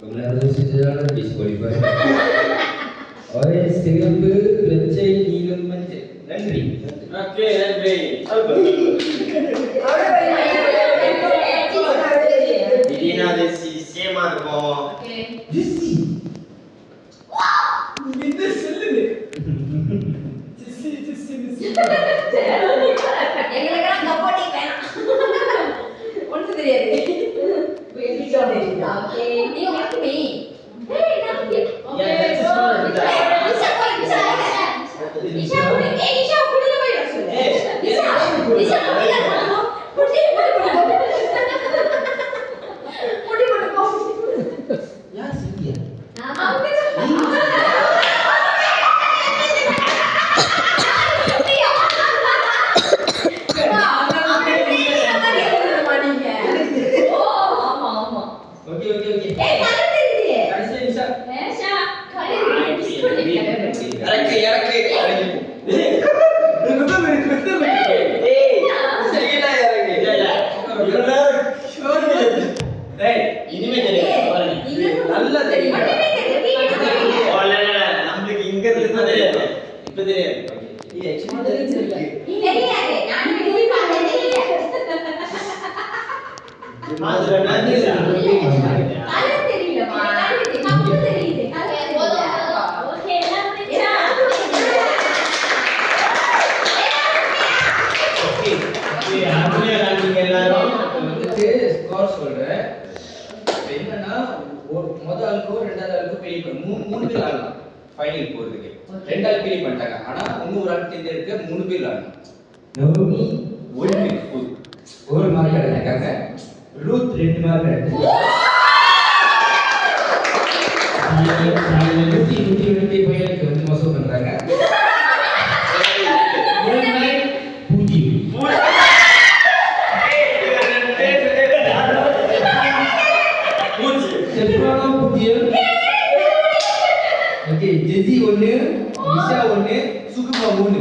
Menurut sejarah disqualified. Oleh siapa pencai nilam manja? Nandri. Okey, Nandri. Idina desi same இருக்கும். Okay. Jesse. இந்த சொல்லுங்க. Jesse. எங்களுக்கெல்லாம் கபடி வேணாம். ஒன்றும் தெரியாது. Okay. நீ உனக்கு நீ. ஏய் நான் ஓகே. நிஷா புடில போய் சொல்லு. நிஷா புடில போ. Ya Cynthia. Okay. Kaisan Nisha. Iறக்கு. சரியா இறங்கு. டேய் இனிமே தெரியும் பாருங்க. நல்லா தெரியும். நம்மளுக்கு இங்க இருந்து தான் தெரியும். இப்ப தெரியும். இது எக்ஸ்ட்ரா தெரியும். மாதிரி ஸ்கோர் சொல்றேன். என்னன்னா முதல் ஆளுக்கோ ரெண்டாவது ஆளுக்கோ பெரிய மூணு பேர் ஆடலாம் ஃபைனல் போறதுக்கு. ரெண்டு ஆள் பெரிய பண்ணிட்டாங்க. ஆனா இன்னொரு ஆள் தெரிஞ்சிருக்க 3 பேர் ஆடணும். நவமி 1 மார்க் எடுத்தாங்க. ரூத் 2 மார்க் எடுத்தாங்க. நூத்தி பையனுக்கு வந்து மோசம் பண்றாங்க. Okay, Jesse 1, Nisha 1, Sukuma 3.